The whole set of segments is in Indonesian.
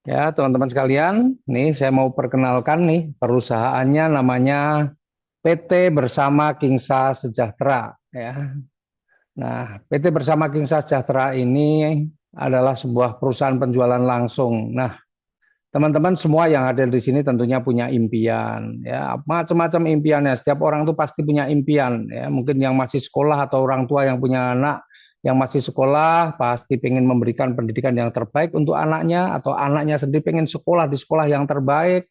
Ya, teman-teman sekalian, nih saya mau perkenalkan nih perusahaannya namanya PT Bersama Kingsa Sejahtera ya. Nah, PT Bersama Kingsa Sejahtera ini adalah sebuah perusahaan penjualan langsung. Nah, teman-teman semua yang ada di sini tentunya punya impian ya, macam-macam impiannya. Setiap orang tuh pasti punya impian ya. Mungkin yang masih sekolah atau orang tua yang punya anak yang masih sekolah pasti pengen memberikan pendidikan yang terbaik untuk anaknya, atau anaknya sendiri pengen sekolah di sekolah yang terbaik.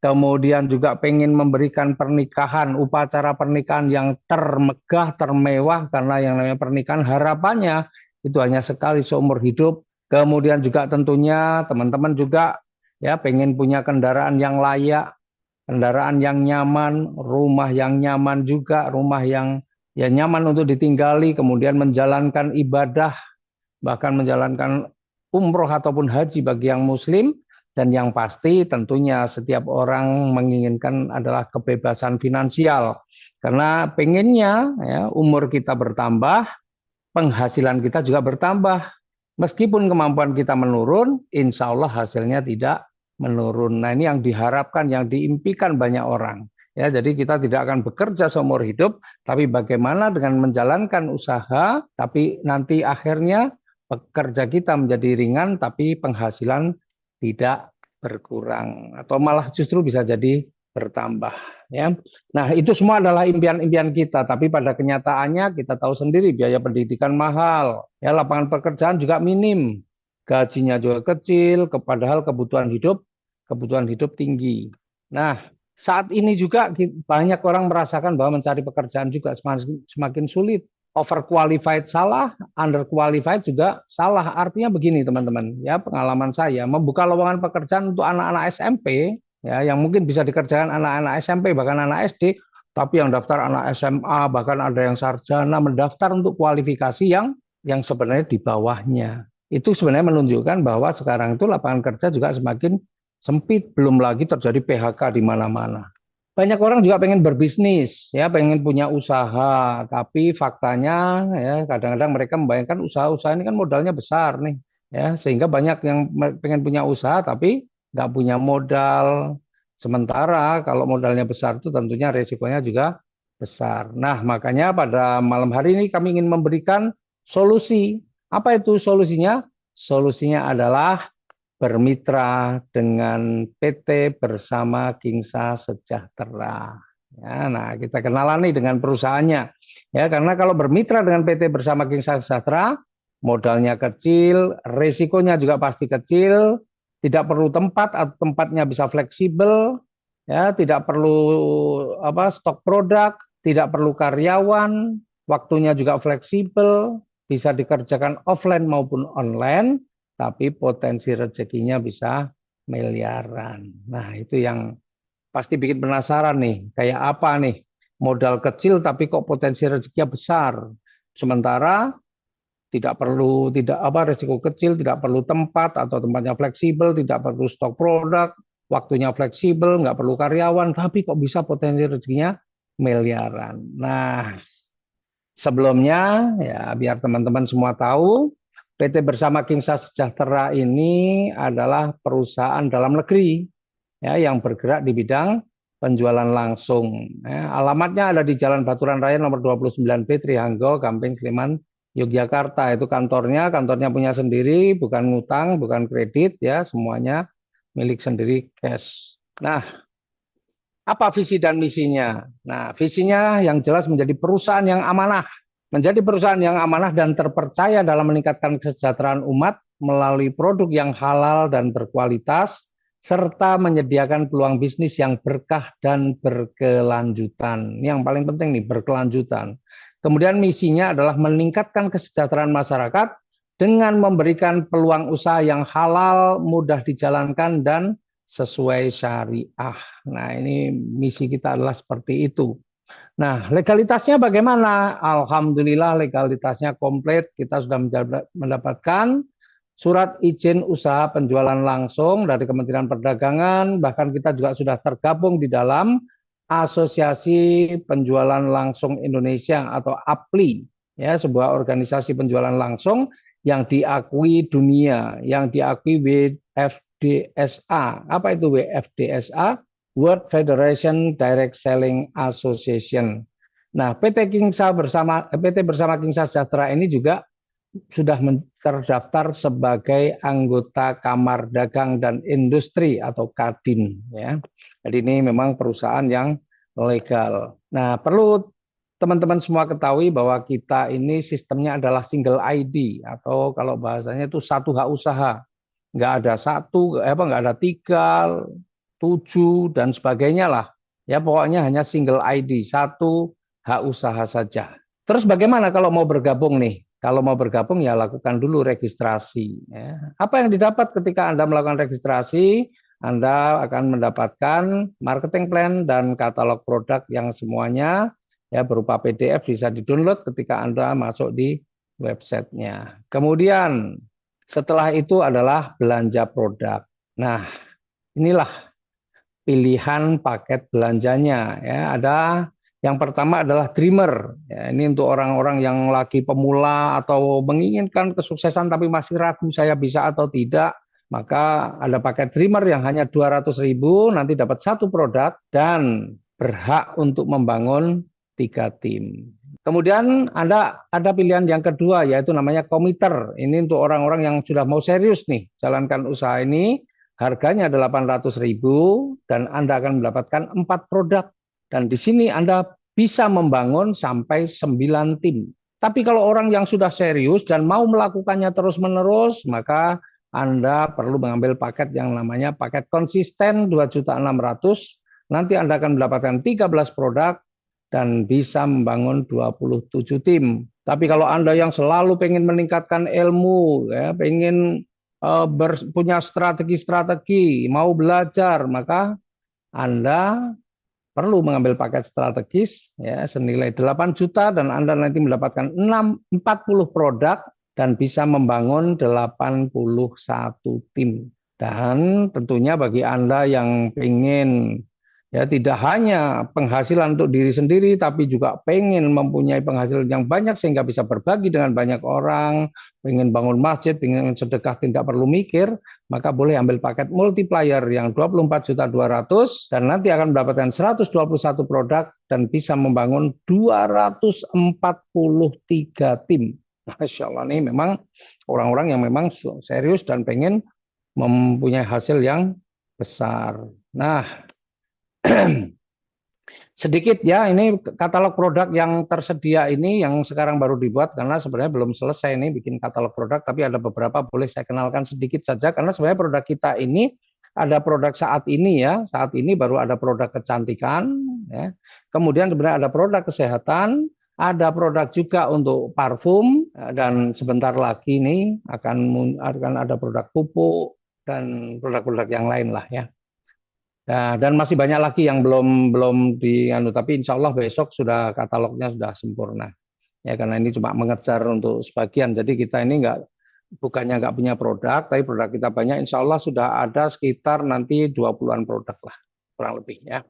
Kemudian juga pengen memberikan pernikahan, upacara pernikahan yang termegah, termewah, karena yang namanya pernikahan harapannya itu hanya sekali seumur hidup. Kemudian juga tentunya teman-teman juga ya pengen punya kendaraan yang layak, kendaraan yang nyaman, rumah yang nyaman juga, rumah yang ya nyaman untuk ditinggali, kemudian menjalankan ibadah, bahkan menjalankan umroh ataupun haji bagi yang muslim. Dan yang pasti tentunya setiap orang menginginkan adalah kebebasan finansial, karena pengennya ya umur kita bertambah, penghasilan kita juga bertambah. Meskipun kemampuan kita menurun, insya Allah hasilnya tidak menurun. Nah, ini yang diharapkan, yang diimpikan banyak orang. Ya, jadi kita tidak akan bekerja seumur hidup, tapi bagaimana dengan menjalankan usaha, tapi nanti akhirnya pekerja kita menjadi ringan, tapi penghasilan tidak berkurang, atau malah justru bisa jadi bertambah. Ya, nah itu semua adalah impian-impian kita, tapi pada kenyataannya kita tahu sendiri biaya pendidikan mahal, ya lapangan pekerjaan juga minim, gajinya juga kecil, padahal kebutuhan hidup tinggi. Nah, saat ini juga banyak orang merasakan bahwa mencari pekerjaan juga semakin sulit. Overqualified salah, underqualified juga salah. Artinya begini teman-teman, ya pengalaman saya membuka lowongan pekerjaan untuk anak-anak SMP, ya yang mungkin bisa dikerjakan anak-anak SMP bahkan anak SD, tapi yang daftar anak SMA, bahkan ada yang sarjana mendaftar untuk kualifikasi yang sebenarnya di bawahnya. Itu sebenarnya menunjukkan bahwa sekarang itu lapangan kerja juga semakin sempit, belum lagi terjadi PHK di mana-mana. Banyak orang juga pengen berbisnis, ya pengen punya usaha, tapi faktanya ya kadang-kadang mereka membayangkan usaha-usaha ini kan modalnya besar nih, ya sehingga banyak yang pengen punya usaha tapi nggak punya modal. Sementara kalau modalnya besar itu tentunya resikonya juga besar. Nah, makanya pada malam hari ini kami ingin memberikan solusi. Apa itu solusinya? Solusinya adalah bermitra dengan PT Bersama Kingsa Sejahtera. Ya, nah, kita kenalan nih dengan perusahaannya. Ya, karena kalau bermitra dengan PT Bersama Kingsa Sejahtera, modalnya kecil, risikonya juga pasti kecil, tidak perlu tempat atau tempatnya bisa fleksibel, ya, tidak perlu stok produk, tidak perlu karyawan, waktunya juga fleksibel, bisa dikerjakan offline maupun online, tapi potensi rezekinya bisa miliaran. Nah, itu yang pasti bikin penasaran nih, kayak apa nih? Modal kecil tapi kok potensi rezekinya besar. Sementara tidak resiko kecil, tidak perlu tempat atau tempatnya fleksibel, tidak perlu stok produk, waktunya fleksibel, nggak perlu karyawan, tapi kok bisa potensi rezekinya miliaran. Nah, sebelumnya, ya biar teman-teman semua tahu, PT Bersama Kingsa Sejahtera ini adalah perusahaan dalam negeri ya yang bergerak di bidang penjualan langsung. Ya, alamatnya ada di Jalan Baturan Raya nomor 29B Trihanggo, Gamping Sleman, Yogyakarta. Itu kantornya punya sendiri, bukan ngutang, bukan kredit ya, semuanya milik sendiri cash. Nah, apa visi dan misinya? Nah, visinya yang jelas menjadi perusahaan yang amanah. Menjadi perusahaan yang amanah dan terpercaya dalam meningkatkan kesejahteraan umat melalui produk yang halal dan berkualitas, serta menyediakan peluang bisnis yang berkah dan berkelanjutan. Ini yang paling penting nih, berkelanjutan. Kemudian misinya adalah meningkatkan kesejahteraan masyarakat dengan memberikan peluang usaha yang halal, mudah dijalankan, dan sesuai syariah. Nah, ini misi kita adalah seperti itu. Nah, legalitasnya bagaimana? Alhamdulillah legalitasnya komplit. Kita sudah mendapatkan surat izin usaha penjualan langsung dari Kementerian Perdagangan. Bahkan kita juga sudah tergabung di dalam Asosiasi Penjualan Langsung Indonesia atau APLI, ya, sebuah organisasi penjualan langsung yang diakui dunia, yang diakui WFDSA. Apa itu WFDSA? World Federation Direct Selling Association. Nah, PT bersama Kingsa Sejahtera ini juga sudah terdaftar sebagai anggota Kamar Dagang dan Industri atau Kadin, ya. Jadi ini memang perusahaan yang legal. Nah, perlu teman-teman semua ketahui bahwa kita ini sistemnya adalah single ID atau kalau bahasanya itu satu hak usaha. Nggak ada nggak ada 3, 7 dan sebagainya lah. Ya pokoknya hanya single ID, satu hak usaha saja. Terus bagaimana kalau mau bergabung nih? Kalau mau bergabung ya lakukan dulu registrasi. Ya. Apa yang didapat ketika Anda melakukan registrasi? Anda akan mendapatkan marketing plan dan katalog produk yang semuanya ya berupa PDF bisa di-download ketika Anda masuk di websitenya. Kemudian setelah itu adalah belanja produk. Nah, inilah pilihan paket belanjanya ya. Ada yang pertama adalah dreamer. Ya, ini untuk orang-orang yang lagi pemula atau menginginkan kesuksesan tapi masih ragu saya bisa atau tidak. Maka ada paket dreamer yang hanya 200.000, nanti dapat satu produk dan berhak untuk membangun 3 tim. Kemudian ada pilihan yang kedua yaitu namanya komiter. Ini untuk orang-orang yang sudah mau serius nih jalankan usaha ini. Harganya 800.000 dan Anda akan mendapatkan 4 produk. Dan di sini Anda bisa membangun sampai 9 tim. Tapi kalau orang yang sudah serius dan mau melakukannya terus-menerus, maka Anda perlu mengambil paket yang namanya paket konsisten 2.600.000. Nanti Anda akan mendapatkan 13 produk dan bisa membangun 27 tim. Tapi kalau Anda yang selalu pengen meningkatkan ilmu, ya, pengen punya strategi-strategi, mau belajar, maka Anda perlu mengambil paket strategis ya senilai 8 juta dan Anda nanti mendapatkan 40 produk dan bisa membangun 81 tim. Dan tentunya bagi Anda yang ingin ya tidak hanya penghasilan untuk diri sendiri tapi juga pengen mempunyai penghasilan yang banyak sehingga bisa berbagi dengan banyak orang, pengen bangun masjid, pengen sedekah tidak perlu mikir, maka boleh ambil paket multiplier yang 24.200.000 dan nanti akan mendapatkan 121 produk dan bisa membangun 243 tim. Masya Allah, ini memang orang-orang yang memang serius dan pengen mempunyai hasil yang besar. Nah, sedikit ya, ini katalog produk yang tersedia ini yang sekarang baru dibuat karena sebenarnya belum selesai ini bikin katalog produk, tapi ada beberapa boleh saya kenalkan sedikit saja karena sebenarnya produk kita ini ada produk saat ini ya, saat ini baru ada produk kecantikan ya. Kemudian sebenarnya ada produk kesehatan, ada produk juga untuk parfum dan sebentar lagi nih akan ada produk pupuk dan produk-produk yang lain lah ya. Nah, dan masih banyak lagi yang belum tapi insya Allah besok sudah katalognya sudah sempurna. Ya karena ini cuma mengejar untuk sebagian. Jadi kita ini bukannya nggak punya produk, tapi produk kita banyak. Insya Allah sudah ada sekitar nanti 20-an produk lah kurang lebih ya.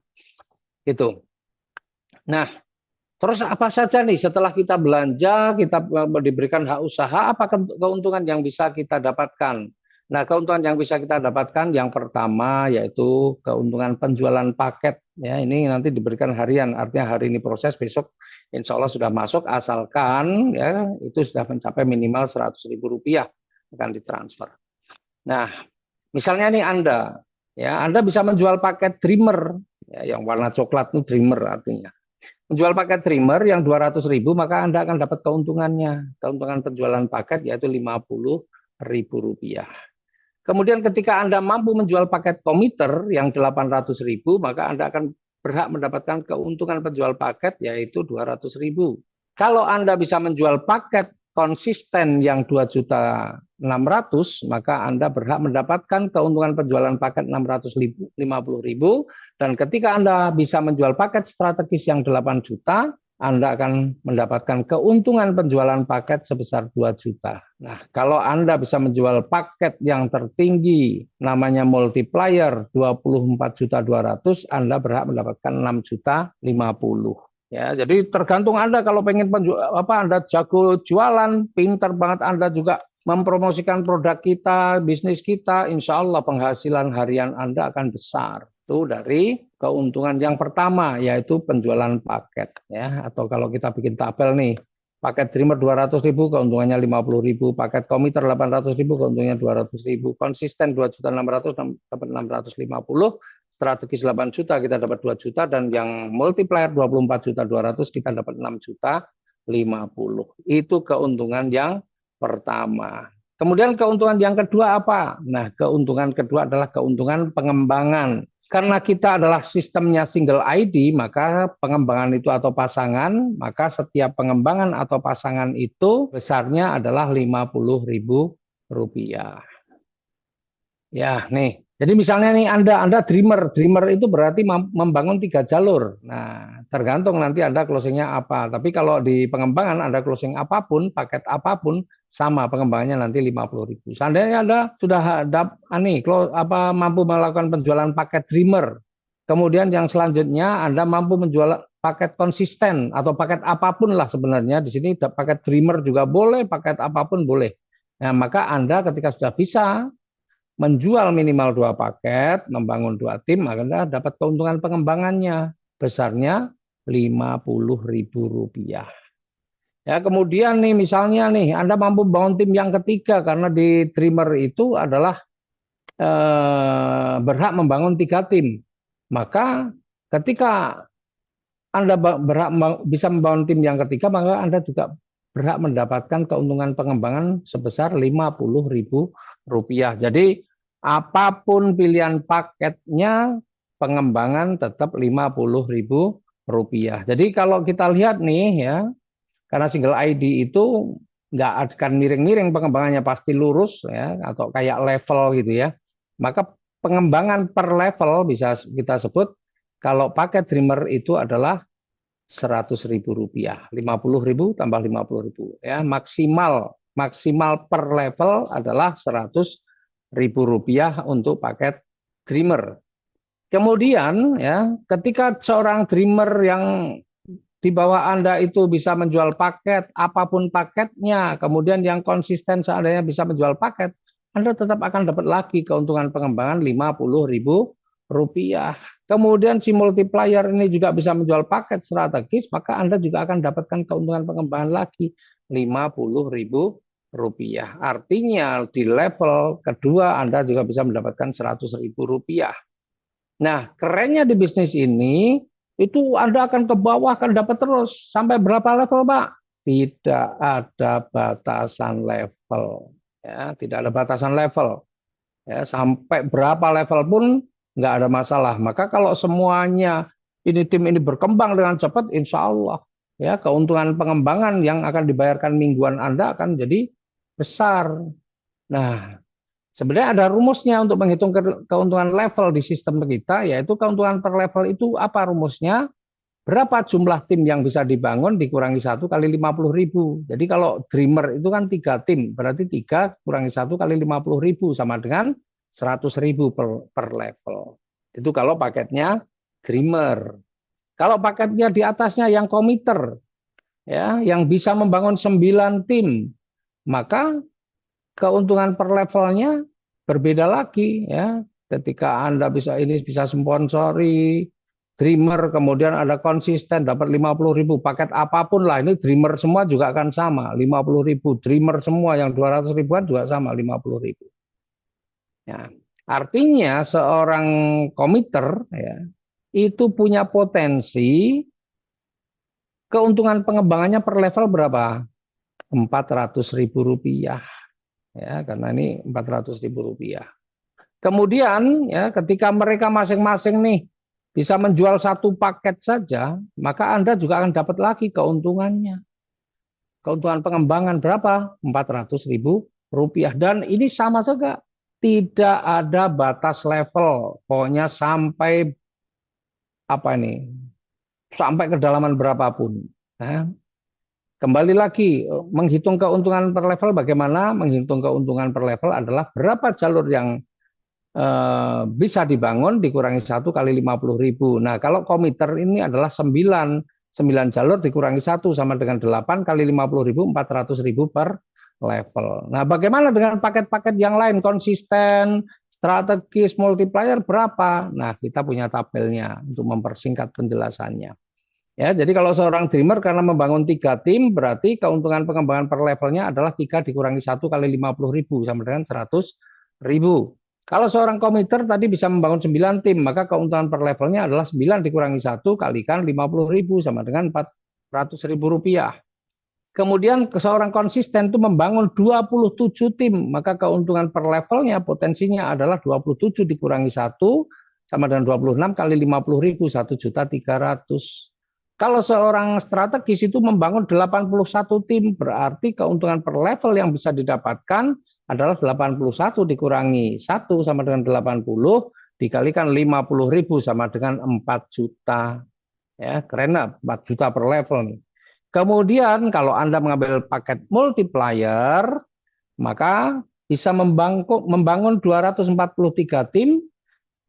Gitu. Nah, terus apa saja nih setelah kita belanja, kita diberikan hak usaha, apa keuntungan yang bisa kita dapatkan? Nah, keuntungan yang bisa kita dapatkan yang pertama yaitu keuntungan penjualan paket. Ya, ini nanti diberikan harian, artinya hari ini proses, besok insya Allah sudah masuk, asalkan ya itu sudah mencapai minimal Rp100.000 akan ditransfer. Nah, misalnya nih Anda bisa menjual paket dreamer, ya, yang warna coklat itu dreamer artinya. Menjual paket dreamer yang 200.000 maka Anda akan dapat keuntungannya. Keuntungan penjualan paket yaitu Rp50.000. Kemudian ketika Anda mampu menjual paket komiter yang 800.000 maka Anda akan berhak mendapatkan keuntungan penjual paket yaitu 200.000. Kalau Anda bisa menjual paket konsisten yang 2.600.000 maka Anda berhak mendapatkan keuntungan penjualan paket 650.000 dan ketika Anda bisa menjual paket strategis yang 8 juta Anda akan mendapatkan keuntungan penjualan paket sebesar 2 juta. Nah, kalau Anda bisa menjual paket yang tertinggi namanya multiplier 24.200.000 Anda berhak mendapatkan 6.050.000. Ya, jadi tergantung Anda kalau pengen Anda jago jualan, pintar banget Anda juga mempromosikan produk kita, bisnis kita, insya Allah penghasilan harian Anda akan besar. Itu dari keuntungan yang pertama, yaitu penjualan paket. Ya. Atau kalau kita bikin tabel nih, paket dreamer 200.000, keuntungannya 50.000, paket komiter 800.000, keuntungannya 200.000, konsisten 2.600.000 dapat 650, strategis 8 juta kita dapat 2 juta, dan yang multiplier 24.200.000 kita dapat 6.050. Itu keuntungan yang pertama. Kemudian keuntungan yang kedua apa? Nah, keuntungan kedua adalah keuntungan pengembangan. Karena kita adalah sistemnya single ID, maka pengembangan itu atau pasangan, maka setiap pengembangan atau pasangan itu besarnya adalah Rp50.000. Ya, nih. Jadi misalnya nih Anda dreamer itu berarti membangun 3 jalur. Nah, tergantung nanti Anda closingnya apa. Tapi kalau di pengembangan Anda closing apapun, paket apapun, sama pengembangannya nanti 50.000. Seandainya Anda sudah mampu melakukan penjualan paket dreamer, kemudian yang selanjutnya Anda mampu menjual paket konsisten atau paket apapun lah sebenarnya. Di sini paket dreamer juga boleh, paket apapun boleh. Nah, maka Anda ketika sudah bisa menjual minimal 2 paket, membangun 2 tim, Anda dapat keuntungan pengembangannya besarnya Rp50.000. Ya, kemudian nih misalnya nih Anda mampu membangun tim yang ketiga karena di dreamer itu adalah berhak membangun 3 tim. Maka ketika Anda bisa membangun tim yang ketiga, maka Anda juga berhak mendapatkan keuntungan pengembangan sebesar Rp50.000. Jadi apapun pilihan paketnya, pengembangan tetap Rp50.000. Jadi kalau kita lihat nih ya, karena single ID itu nggak akan miring-miring pengembangannya, pasti lurus ya, atau kayak level gitu ya. Maka pengembangan per level bisa kita sebut kalau paket dreamer itu adalah Rp100.000, 50.000 tambah 50.000 ya, maksimal per level adalah Rp100.000 untuk paket dreamer. Kemudian ya, ketika seorang dreamer yang di bawah Anda itu bisa menjual paket apapun paketnya, kemudian yang konsisten seandainya bisa menjual paket, Anda tetap akan dapat lagi keuntungan pengembangan Rp50.000. Kemudian si multiplier ini juga bisa menjual paket strategis, maka Anda juga akan dapatkan keuntungan pengembangan lagi Rp50.000. Artinya di level kedua Anda juga bisa mendapatkan Rp100.000. Nah, kerennya di bisnis ini, itu Anda akan ke bawah, akan dapat terus. Sampai berapa level, Pak? Tidak ada batasan level. Ya, tidak ada batasan level. Ya, sampai berapa level pun nggak ada masalah. Maka kalau semuanya tim ini berkembang dengan cepat, insya Allah ya keuntungan pengembangan yang akan dibayarkan mingguan Anda akan jadi besar. Nah, sebenarnya ada rumusnya untuk menghitung keuntungan level di sistem kita, yaitu keuntungan per level itu apa rumusnya? Berapa jumlah tim yang bisa dibangun dikurangi 1 kali 50.000. Jadi kalau dreamer itu kan 3 tim, berarti 3 kurangi 1 kali 50.000 sama dengan 100.000 per level. Itu kalau paketnya dreamer. Kalau paketnya di atasnya yang komiter, ya, yang bisa membangun 9 tim, maka keuntungan per levelnya berbeda lagi ya. Ketika Anda bisa sponsori dreamer, kemudian ada konsisten dapat 50.000 paket apapun lah, ini dreamer semua juga akan sama 50.000, dreamer semua yang 200 ribuan juga sama 50.000. Ya, artinya seorang komiter ya itu punya potensi keuntungan pengembangannya per level berapa? Rp400.000 ya, karena ini Rp400.000. Kemudian ya ketika mereka masing-masing nih bisa menjual 1 paket saja, maka Anda juga akan dapat lagi keuntungannya. Keuntungan pengembangan berapa? Rp400.000. Dan ini sama juga, tidak ada batas level. Pokoknya sampai sampai kedalaman berapapun. Nah, kembali lagi, menghitung keuntungan per level bagaimana? Menghitung keuntungan per level adalah berapa jalur yang bisa dibangun dikurangi 1 kali 50.000. Nah, kalau komiter ini adalah 9 jalur dikurangi 1 sama dengan 8 kali 50.000, 400.000 per level. Nah, bagaimana dengan paket-paket yang lain? Konsisten, strategis, multiplier berapa? Nah, kita punya tabelnya untuk mempersingkat penjelasannya. Ya, jadi kalau seorang dreamer karena membangun 3 tim, berarti keuntungan pengembangan per levelnya adalah 3 dikurangi 1 kali 50.000 sama dengan 100.000. Kalau seorang komiter tadi bisa membangun 9 tim, maka keuntungan per levelnya adalah 9 dikurangi 1 kalikan 50.000 sama dengan 400.000 rupiah. Kemudian seorang konsisten itu membangun 27 tim, maka keuntungan per levelnya potensinya adalah 27 dikurangi 1 sama dengan 26 kali 50.000, 1.300.000. Kalau seorang strategis itu membangun 81 tim, berarti keuntungan per level yang bisa didapatkan adalah 81 dikurangi 1 sama dengan 80, dikalikan 50.000 sama dengan 4 juta. Ya, keren 4 juta per level nih. Kemudian kalau Anda mengambil paket multiplier, maka bisa membangun 243 tim,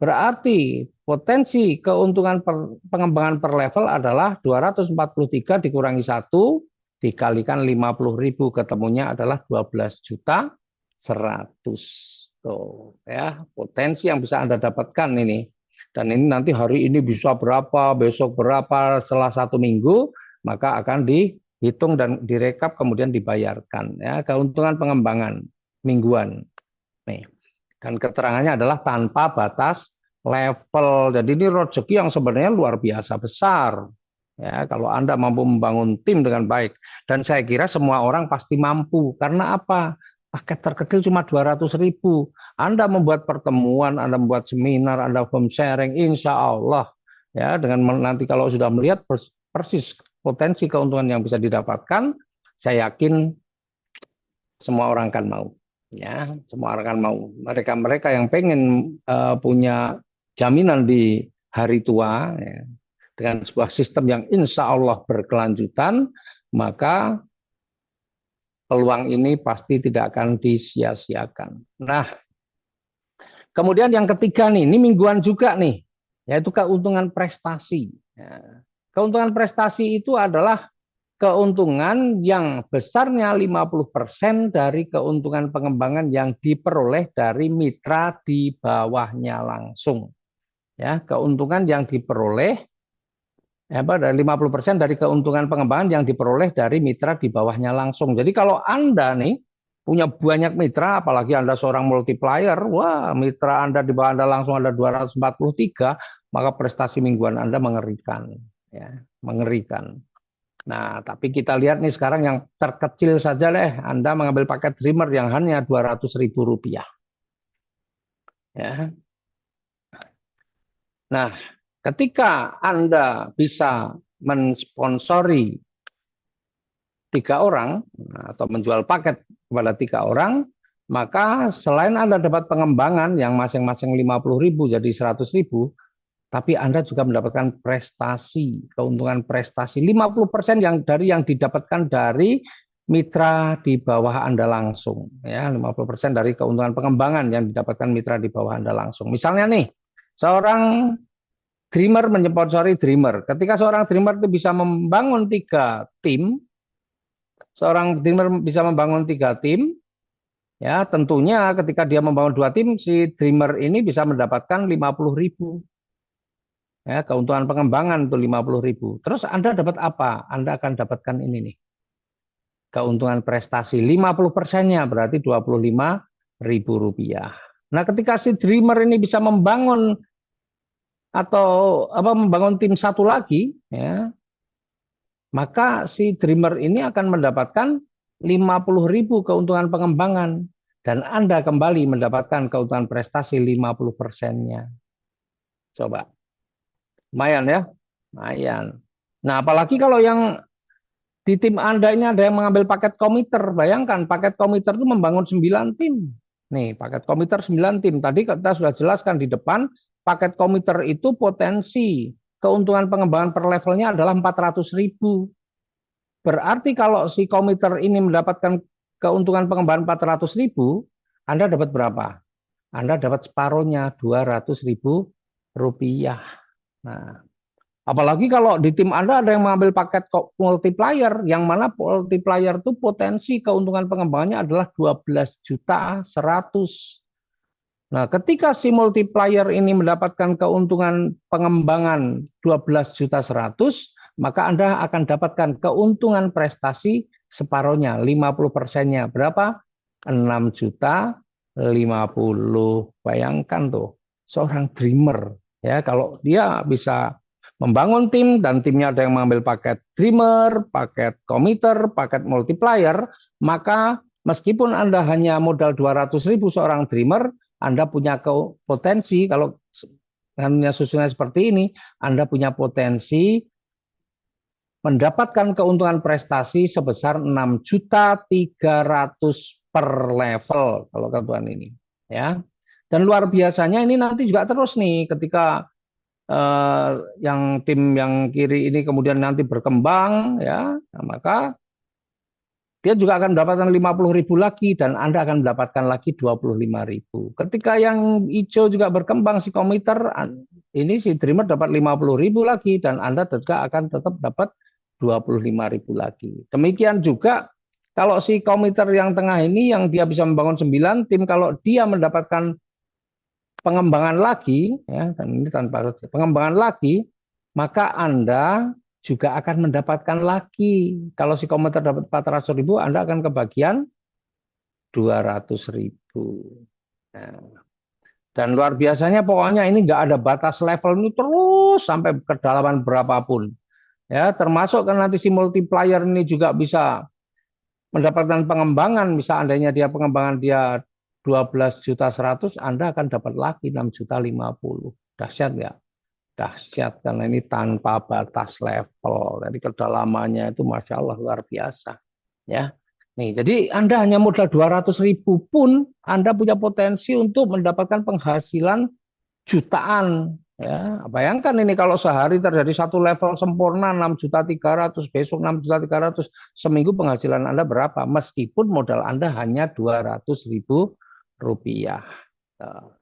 berarti potensi keuntungan pengembangan per level adalah 243 dikurangi 1 dikalikan 50.000, ketemunya adalah 12.100.000. Tuh, ya, potensi yang bisa Anda dapatkan ini. Dan ini nanti hari ini bisa berapa, besok berapa, setelah 1 minggu, maka akan dihitung dan direkap kemudian dibayarkan. Ya, keuntungan pengembangan mingguan. Nih. Dan keterangannya adalah tanpa batas level. Jadi ini rezeki yang sebenarnya luar biasa besar. Ya, kalau Anda mampu membangun tim dengan baik. Dan saya kira semua orang pasti mampu. Karena apa? Paket terkecil cuma 200.000. Anda membuat pertemuan, Anda membuat seminar, Anda home sharing, insya Allah. Ya, dengan nanti kalau sudah melihat persis potensi keuntungan yang bisa didapatkan, saya yakin semua orang akan mau. Ya, semua orang akan mau. Mereka yang pengen punya jaminan di hari tua, ya, dengan sebuah sistem yang insya Allah berkelanjutan, maka peluang ini pasti tidak akan disia-siakan. Nah, kemudian yang ketiga nih, ini mingguan juga nih, yaitu keuntungan prestasi. Ya, keuntungan prestasi itu adalah keuntungan yang besarnya 50% dari keuntungan pengembangan yang diperoleh dari mitra di bawahnya langsung. Ya, keuntungan yang diperoleh dari 50% dari keuntungan pengembangan yang diperoleh dari mitra di bawahnya langsung. Jadi kalau Anda nih punya banyak mitra, apalagi Anda seorang multiplier, wah, mitra Anda di bawah Anda langsung ada 243, maka prestasi mingguan Anda mengerikan, ya, mengerikan. Nah, tapi kita lihat nih sekarang yang terkecil saja deh, Anda mengambil paket Dreamer yang hanya 200.000 rupiah. Ya. Nah, ketika Anda bisa mensponsori 3 orang atau menjual paket kepada 3 orang, maka selain Anda dapat pengembangan yang masing-masing 50.000 jadi 100.000, tapi Anda juga mendapatkan prestasi, keuntungan prestasi 50% yang didapatkan dari mitra di bawah Anda langsung, ya, 50% dari keuntungan pengembangan yang didapatkan mitra di bawah Anda langsung. Misalnya nih, seorang dreamer menyponsori dreamer. Ketika seorang dreamer itu bisa membangun 3 tim, seorang dreamer bisa membangun 3 tim, ya, tentunya ketika dia membangun 2 tim, si dreamer ini bisa mendapatkan 50.000. Ya, keuntungan pengembangan itu 50.000. Terus Anda dapat apa? Anda akan dapatkan ini nih. Keuntungan prestasi 50%-nya berarti 25.000 rupiah. Nah, ketika si dreamer ini bisa membangun atau membangun tim satu lagi, ya, maka si dreamer ini akan mendapatkan 50.000 keuntungan pengembangan dan Anda kembali mendapatkan keuntungan prestasi 50%-nya. Coba. Lumayan ya, lumayan. Nah, apalagi kalau yang di tim Anda ini ada yang mengambil paket komiter. Bayangkan, paket komiter itu membangun 9 tim. Nih, paket komiter 9 tim. Tadi kita sudah jelaskan di depan, paket komiter itu potensi keuntungan pengembangan per levelnya adalah 400.000. Berarti kalau si komiter ini mendapatkan keuntungan pengembangan 400.000, Anda dapat berapa? Anda dapat separuhnya, 200.000 rupiah. Nah, Apalagi kalau di tim Anda ada yang mengambil paket multiplier, yang mana multiplier itu potensi keuntungan pengembangannya adalah 12 juta 100. Nah, ketika si multiplier ini mendapatkan keuntungan pengembangan 12 juta 100, maka Anda akan dapatkan keuntungan prestasi separohnya, 50%-nya. Berapa? 6 juta 50. Bayangkan tuh, seorang dreamer. Ya, kalau dia bisa membangun tim dan timnya ada yang mengambil paket dreamer, paket committer, paket multiplier, maka meskipun Anda hanya modal 200.000 seorang dreamer, Anda punya potensi kalau hanya susunnya seperti ini, Anda punya potensi mendapatkan keuntungan prestasi sebesar 6.300.000 per level kalau kebutuhan ini, ya. Dan luar biasanya ini nanti juga terus nih ketika yang tim yang kiri ini kemudian nanti berkembang, ya, nah, maka dia juga akan mendapatkan 50.000 lagi dan Anda akan mendapatkan lagi 25.000. Ketika yang hijau juga berkembang si komiter, ini si dreamer dapat 50.000 lagi dan Anda juga akan tetap dapat 25.000 lagi. Demikian juga kalau si komiter yang tengah ini yang dia bisa membangun 9 tim, kalau dia mendapatkan pengembangan lagi, ya, dan ini tanpa pengembangan lagi, maka Anda juga akan mendapatkan lagi. Kalau si komputer dapat 400.000, Anda akan kebagian 200.000. Nah, dan luar biasanya pokoknya ini nggak ada batas level ini terus sampai kedalaman berapapun. Ya, termasuk kan nanti si multiplier ini juga bisa mendapatkan pengembangan, misal andainya dia pengembangan dia 12 juta 100, Anda akan dapat lagi 6 juta 50. Dahsyat ya? Dahsyat karena ini tanpa batas level. Jadi kedalamannya itu Masya Allah luar biasa. Ya. Nih, jadi Anda hanya modal 200.000 pun Anda punya potensi untuk mendapatkan penghasilan jutaan. Ya, bayangkan ini kalau sehari terjadi satu level sempurna 6.300.000, besok 6.300.000, seminggu penghasilan Anda berapa? Meskipun modal Anda hanya 200.000 rupiah. Nah,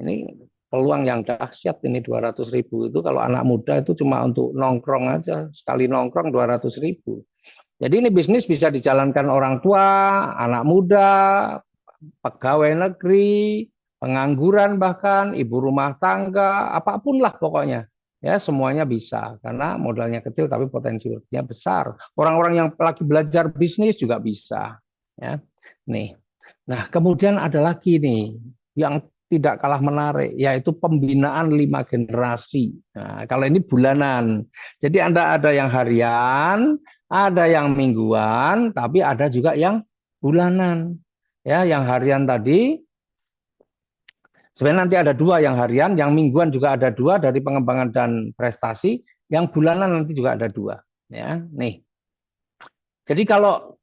ini peluang yang dahsyat ini 200.000 itu kalau anak muda itu cuma untuk nongkrong aja, sekali nongkrong 200.000. Jadi ini bisnis bisa dijalankan orang tua, anak muda, pegawai negeri, pengangguran bahkan, ibu rumah tangga, apapun lah pokoknya. Ya, semuanya bisa karena modalnya kecil tapi potensinya besar. Orang-orang yang lagi belajar bisnis juga bisa, ya. Nih. Nah, kemudian ada lagi nih yang tidak kalah menarik yaitu pembinaan 5 generasi. Nah, kalau ini bulanan. Jadi Anda ada yang harian, ada yang mingguan, tapi ada juga yang bulanan. Ya, yang harian tadi sebenarnya nanti ada 2 yang harian, yang mingguan juga ada 2 dari pengembangan dan prestasi, yang bulanan nanti juga ada 2. Ya, nih. Jadi kalau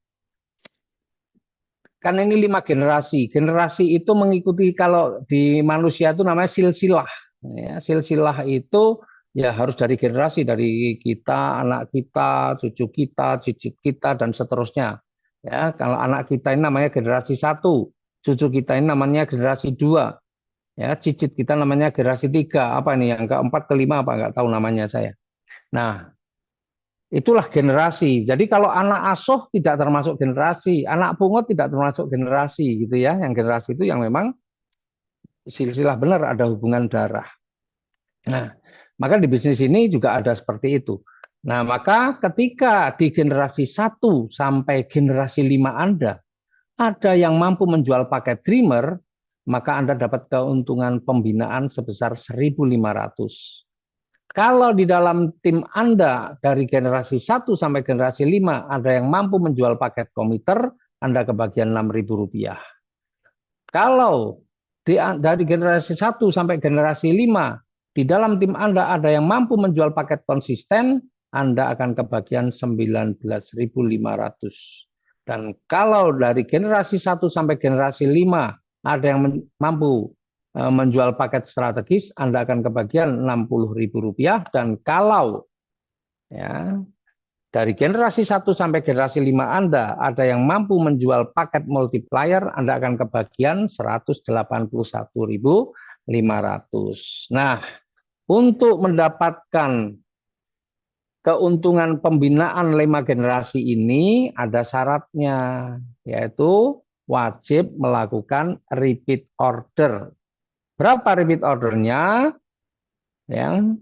kan ini 5 generasi, generasi itu mengikuti kalau di manusia itu namanya silsilah. Ya, silsilah itu ya harus dari generasi, dari kita, anak kita, cucu kita, cicit kita dan seterusnya. Ya, kalau anak kita ini namanya generasi 1, cucu kita ini namanya generasi 2. Ya, cicit kita namanya generasi 3. Apa ini yang keempat, kelima apa nggak tahu namanya saya. Nah, itulah generasi. Jadi kalau anak asuh tidak termasuk generasi, anak pungut tidak termasuk generasi gitu ya. Yang generasi itu yang memang silsilah benar ada hubungan darah. Nah, maka di bisnis ini juga ada seperti itu. Nah, maka ketika di generasi 1 sampai generasi 5 Anda ada yang mampu menjual paket dreamer, maka Anda dapat keuntungan pembinaan sebesar 1.500. Kalau di dalam tim Anda dari generasi 1 sampai generasi 5 ada yang mampu menjual paket komiter, Anda kebagian 6.000 rupiah. Kalau dari generasi 1 sampai generasi 5 di dalam tim Anda ada yang mampu menjual paket konsisten, Anda akan kebagian 19.500. Dan kalau dari generasi 1 sampai generasi 5 ada yang mampu menjual paket strategis, Anda akan kebagian 60.000 rupiah. Dan kalau ya dari generasi 1 sampai generasi 5 Anda ada yang mampu menjual paket multiplier, Anda akan kebagian 181.500. Nah, untuk mendapatkan keuntungan pembinaan 5 generasi ini ada syaratnya, yaitu wajib melakukan repeat order. Berapa repeat ordernya? Yang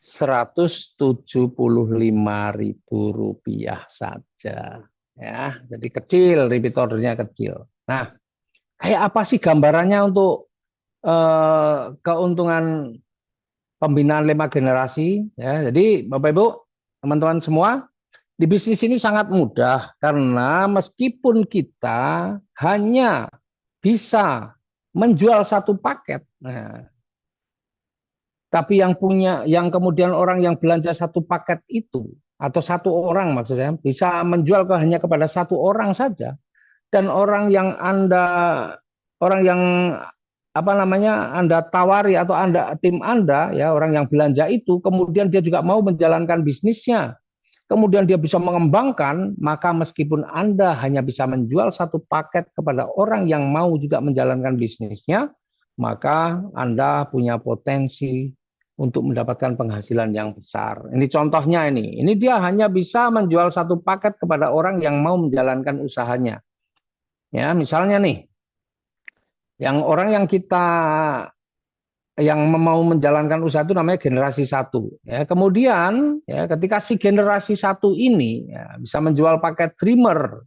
Rp175.000 saja. Ya, jadi kecil, repeat ordernya kecil. Nah, kayak apa sih gambarannya untuk keuntungan pembinaan 5 generasi? Ya, jadi Bapak Ibu, teman-teman semua, di bisnis ini sangat mudah karena meskipun kita hanya bisa menjual satu paket, nah, tapi yang kemudian orang yang belanja satu paket itu atau satu orang maksudnya bisa menjual hanya kepada satu orang saja, dan orang yang apa namanya Anda tawari atau tim Anda ya orang yang belanja itu kemudian dia juga mau menjalankan bisnisnya, kemudian dia bisa mengembangkan, maka meskipun Anda hanya bisa menjual satu paket kepada orang yang mau juga menjalankan bisnisnya, maka Anda punya potensi untuk mendapatkan penghasilan yang besar. Ini contohnya ini. Ini dia hanya bisa menjual satu paket kepada orang yang mau menjalankan usahanya. Ya, misalnya nih, yang mau menjalankan usaha itu namanya generasi satu. Ya, kemudian ya, ketika si generasi satu ini ya, bisa menjual paket dreamer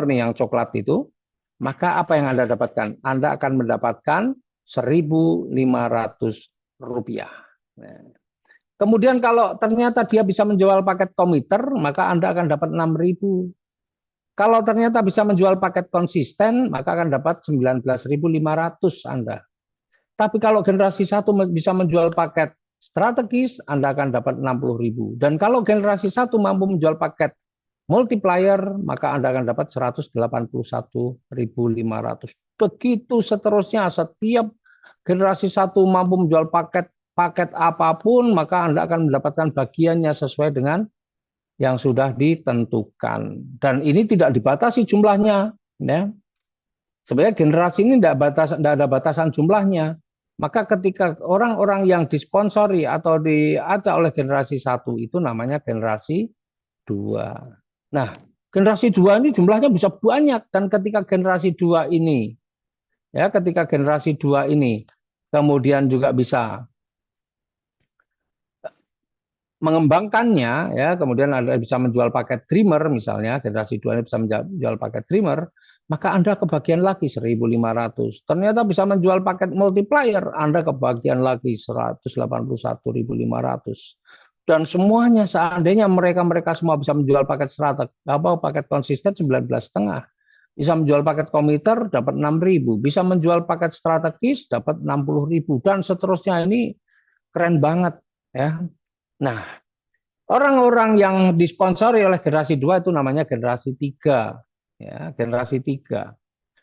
nih yang coklat itu, maka apa yang Anda dapatkan? Anda akan mendapatkan Rp1.500. Nah, kemudian kalau ternyata dia bisa menjual paket komiter, maka Anda akan dapat 6.000. Kalau ternyata bisa menjual paket konsisten, maka akan dapat 19.500 Anda. Tapi kalau generasi satu bisa menjual paket strategis, Anda akan dapat 60.000. Dan kalau generasi satu mampu menjual paket multiplier, maka Anda akan dapat 181.500. Begitu seterusnya, setiap generasi satu mampu menjual paket apapun, maka Anda akan mendapatkan bagiannya sesuai dengan yang sudah ditentukan. Dan ini tidak dibatasi jumlahnya. Ya. Sebenarnya generasi ini tidak ada batasan jumlahnya. Maka ketika orang-orang yang disponsori atau diajak oleh generasi satu itu namanya generasi dua. Nah, generasi dua ini jumlahnya bisa banyak, dan ketika generasi dua ini kemudian juga bisa mengembangkannya, ya kemudian Anda bisa menjual paket dreamer misalnya, generasi dua ini bisa menjual paket dreamer, maka Anda kebagian lagi 1.500. Ternyata bisa menjual paket multiplier, Anda kebagian lagi 181.500. Dan semuanya seandainya mereka semua bisa menjual paket paket konsisten 19,5, bisa menjual paket komiter dapat 6.000, bisa menjual paket strategis dapat 60.000, dan seterusnya. Ini keren banget ya. Nah, orang-orang yang disponsori oleh generasi 2 itu namanya generasi 3. Ya, generasi 3.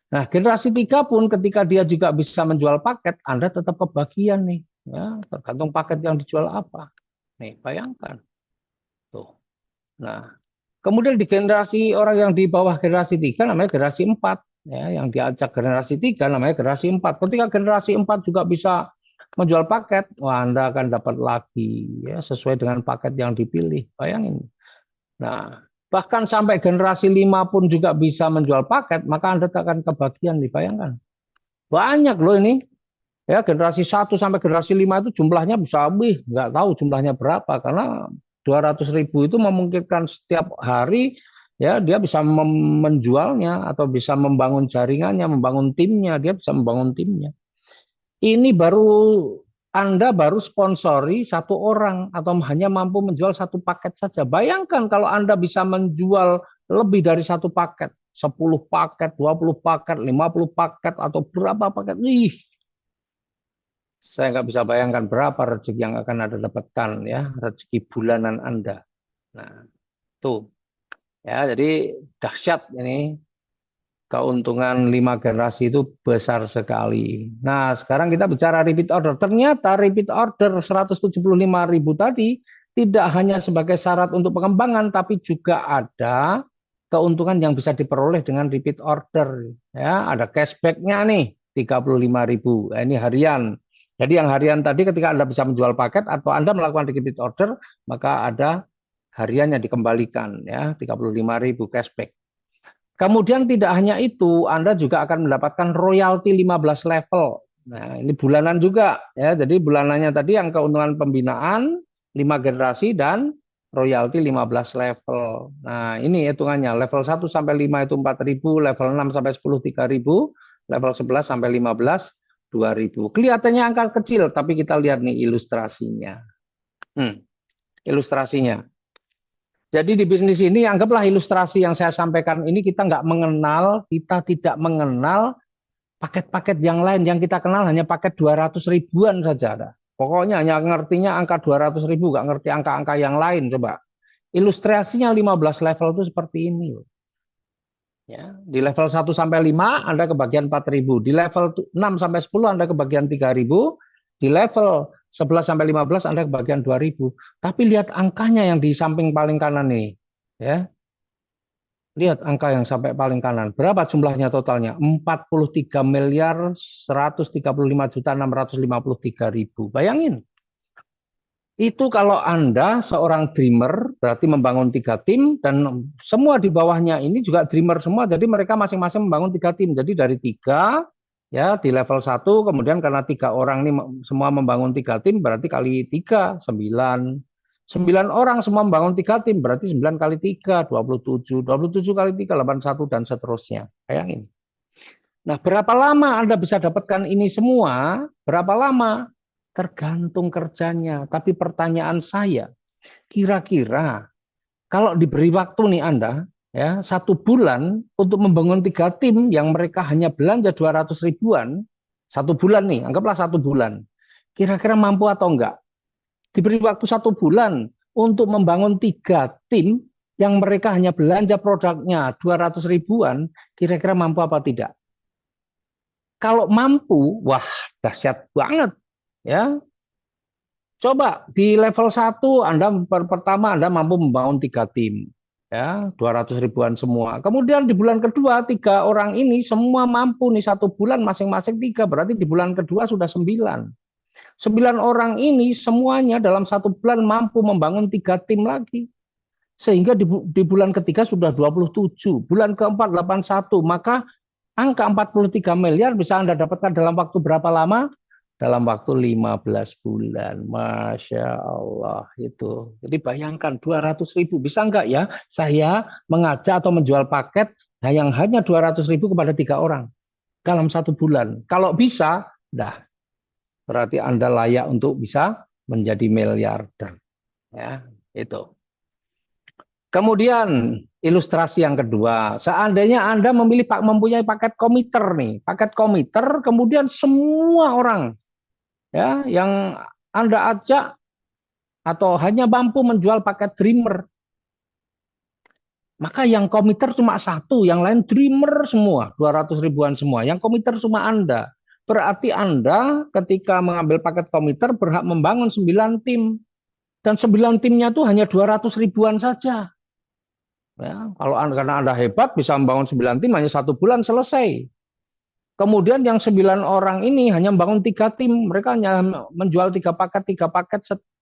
Nah, generasi 3 pun ketika dia juga bisa menjual paket, Anda tetap kebagian nih. Ya, tergantung paket yang dijual apa. Nih, bayangkan. Tuh. Nah, kemudian di generasi orang yang di bawah generasi 3 namanya generasi 4. Ya, yang diajak generasi 3 namanya generasi 4. Ketika generasi 4 juga bisa menjual paket, wah Anda akan dapat lagi ya sesuai dengan paket yang dipilih. Bayangin. Nah, bahkan sampai generasi 5 pun juga bisa menjual paket, maka Anda akan kebagian, dibayangkan. Banyak loh ini. Ya, generasi 1 sampai generasi 5 itu jumlahnya bisa nggak tahu jumlahnya berapa, karena 200.000 itu memungkinkan setiap hari ya dia bisa menjualnya atau bisa membangun jaringannya, membangun timnya, dia bisa membangun timnya. Ini Anda baru sponsori satu orang atau hanya mampu menjual satu paket saja. Bayangkan kalau Anda bisa menjual lebih dari satu paket, 10 paket, 20 paket, 50 paket, atau berapa paket. Saya nggak bisa bayangkan berapa rezeki yang akan Anda dapatkan ya, rezeki bulanan Anda. Nah, tuh. Ya, jadi dahsyat ini. Keuntungan 5 generasi itu besar sekali. Nah, sekarang kita bicara repeat order. Ternyata repeat order 175.000 tadi tidak hanya sebagai syarat untuk pengembangan, tapi juga ada keuntungan yang bisa diperoleh dengan repeat order. Ya, ada cashback-nya nih, 35.000. Ini harian. Jadi yang harian tadi ketika Anda bisa menjual paket atau Anda melakukan repeat order, maka ada hariannya dikembalikan ya, 35.000 cashback. Kemudian tidak hanya itu, Anda juga akan mendapatkan royalti 15 level. Nah, ini bulanan juga ya. Jadi bulanannya tadi yang keuntungan pembinaan 5 generasi dan royalti 15 level. Nah, ini hitungannya. Level 1 sampai 5 itu 4.000, level 6 sampai 10 3.000, level 11 sampai 15 2.000. Kelihatannya angka kecil, tapi kita lihat nih ilustrasinya. Ilustrasinya. Jadi di bisnis ini anggaplah ilustrasi yang saya sampaikan ini kita nggak mengenal, kita tidak mengenal paket-paket yang lain. Yang kita kenal hanya paket 200 ribuan saja. Ada. Pokoknya hanya ngertinya angka 200 ribu, nggak ngerti angka-angka yang lain. Coba. Ilustrasinya 15 level itu seperti ini. Ya, di level 1 sampai 5 Anda kebagian 4.000, di level 6 sampai 10 Anda kebagian 3.000, di level 11 sampai 15 Anda kebagian 2.000. Tapi lihat angkanya yang di samping paling kanan nih. Ya. Lihat angka yang sampai paling kanan. Berapa jumlahnya totalnya? 43 miliar 135 juta 653.000. Bayangin. Itu kalau Anda seorang dreamer, berarti membangun 3 tim, dan semua di bawahnya ini juga dreamer semua, jadi mereka masing-masing membangun 3 tim. Jadi dari 3, ya di level 1, kemudian karena 3 orang ini semua membangun 3 tim, berarti kali 3, 9. 9 orang semua membangun 3 tim, berarti 9 kali 3, 27. 27 kali 3, 81, dan seterusnya. Bayangin. Nah, berapa lama Anda bisa dapatkan ini semua? Berapa lama? Tergantung kerjanya. Tapi pertanyaan saya, kira-kira kalau diberi waktu nih Anda, ya 1 bulan untuk membangun 3 tim yang mereka hanya belanja 200 ribuan, 1 bulan nih, anggaplah 1 bulan. Kira-kira mampu atau enggak? Diberi waktu 1 bulan untuk membangun 3 tim yang mereka hanya belanja produknya 200 ribuan, kira-kira mampu apa tidak? Kalau mampu, wah dahsyat banget, ya. Coba di level 1 Anda pertama Anda mampu membangun 3 tim, ya 200 ribuan semua. Kemudian di bulan kedua 3 orang ini semua mampu nih 1 bulan masing-masing 3, berarti di bulan kedua sudah 9. 9 orang ini semuanya dalam 1 bulan mampu membangun 3 tim lagi. Sehingga di bulan ketiga sudah 27, bulan keempat 81, maka angka 43 miliar bisa Anda dapatkan dalam waktu berapa lama? Dalam waktu 15 bulan. Masya Allah itu. Jadi bayangkan 200 ribu. Bisa enggak ya saya mengajak atau menjual paket yang hanya 200 ribu kepada 3 orang dalam 1 bulan. Kalau bisa, dah berarti Anda layak untuk bisa menjadi miliarder. Ya, itu. Kemudian ilustrasi yang kedua, seandainya Anda mempunyai paket komiter nih, paket komiter, kemudian semua orang ya yang Anda ajak atau hanya mampu menjual paket dreamer, maka yang komiter cuma satu, yang lain dreamer semua, 200 ribuan semua. Yang komiter cuma Anda. Berarti Anda ketika mengambil paket komiter berhak membangun 9 tim. Dan 9 timnya itu hanya 200 ribuan saja. Ya, kalau karena Anda hebat bisa membangun 9 tim hanya 1 bulan selesai. Kemudian yang 9 orang ini hanya membangun 3 tim, mereka hanya menjual 3 paket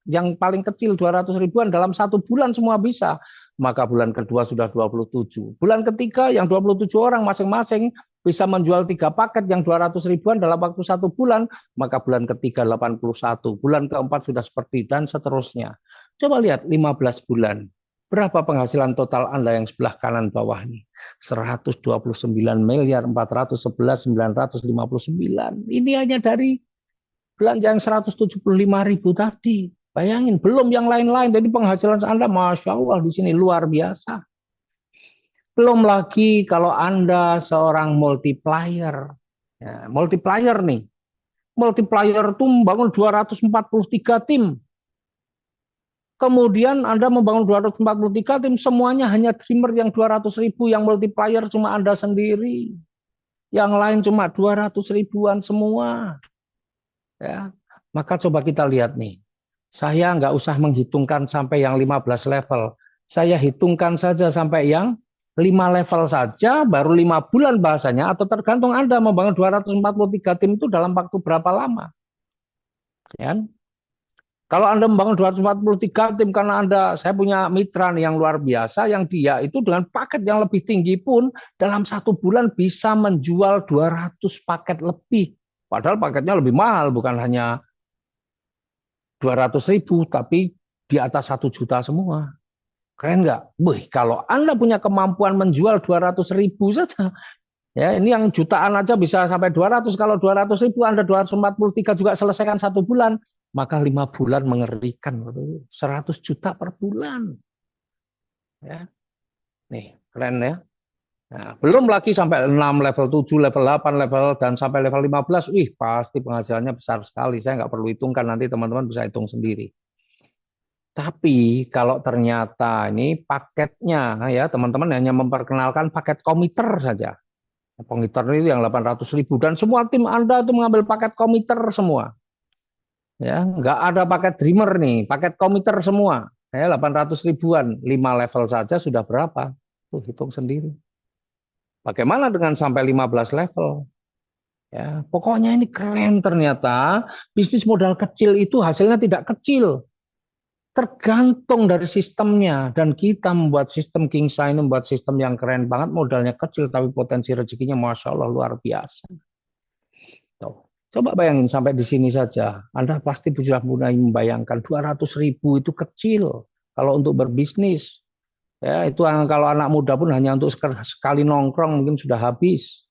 yang paling kecil 200 ribuan dalam 1 bulan semua bisa. Maka bulan kedua sudah 27. Bulan ketiga yang 27 orang masing-masing bisa menjual 3 paket yang 200 ribuan dalam waktu 1 bulan, maka bulan ketiga 81. Bulan keempat sudah seperti dan seterusnya. Coba lihat 15 bulan. Berapa penghasilan total Anda yang sebelah kanan bawah ini? 129 miliar 411.959. Ini hanya dari belanja yang 175.000 tadi. Bayangin, belum yang lain-lain. Jadi penghasilan Anda, Masya Allah, di sini luar biasa. Belum lagi kalau Anda seorang multiplier. Ya, multiplier nih. Multiplier itu membangun 243 tim. Kemudian Anda membangun 243 tim, semuanya hanya dreamer yang 200 ribu, yang multiplier cuma Anda sendiri. Yang lain cuma 200 ribuan semua. Ya. Maka coba kita lihat nih. Saya nggak usah menghitungkan sampai yang 15 level. Saya hitungkan saja sampai yang 5 level saja, baru 5 bulan bahasanya, atau tergantung Anda membangun 243 tim itu dalam waktu berapa lama. Ya kan? Kalau Anda membangun 243 tim karena saya punya mitra nih yang luar biasa, yang dia itu dengan paket yang lebih tinggi pun dalam 1 bulan bisa menjual 200 paket lebih. Padahal paketnya lebih mahal, bukan hanya 200.000, tapi di atas 1 juta semua. Keren nggak? Wih, kalau Anda punya kemampuan menjual 200.000 saja, ya ini yang jutaan aja bisa sampai 200. Kalau 200.000 Anda 243 juga selesaikan 1 bulan, maka 5 bulan mengerikan. 100 juta per bulan. Ya, nih keren ya. Nah, belum lagi sampai 6, level 7, level 8, level dan sampai level 15. Wih, pasti penghasilannya besar sekali. Saya nggak perlu hitungkan, nanti teman-teman bisa hitung sendiri. Tapi kalau ternyata ini paketnya ya teman-teman hanya memperkenalkan paket komiter saja. Komiter itu yang 800.000 dan semua tim Anda itu mengambil paket komiter semua. Ya, nggak ada paket dreamer nih, paket komiter semua. Ya, 800 ribuan, 5 level saja sudah berapa? Tuh hitung sendiri. Bagaimana dengan sampai 15 level? Ya, pokoknya ini keren ternyata. Bisnis modal kecil itu hasilnya tidak kecil. Tergantung dari sistemnya, dan kita membuat sistem Kingsa ini membuat sistem yang keren banget, modalnya kecil tapi potensi rezekinya Masya Allah luar biasa. Tuh. Coba bayangin sampai di sini saja, Anda pasti sudah mulai membayangkan 200.000 itu kecil kalau untuk berbisnis. Ya, itu kalau anak muda pun hanya untuk sekali nongkrong mungkin sudah habis.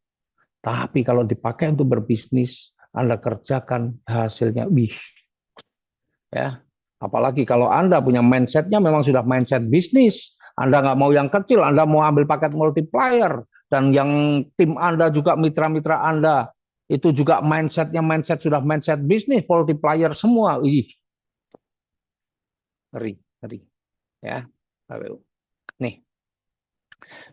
Tapi kalau dipakai untuk berbisnis, Anda kerjakan hasilnya, wih, ya. Apalagi kalau Anda punya mindsetnya memang sudah mindset bisnis, Anda nggak mau yang kecil, Anda mau ambil paket multiplier, dan yang tim Anda juga mitra-mitra Anda itu juga mindsetnya sudah mindset bisnis, multiplier semua, ih, ngeri, ngeri, ya. Nih,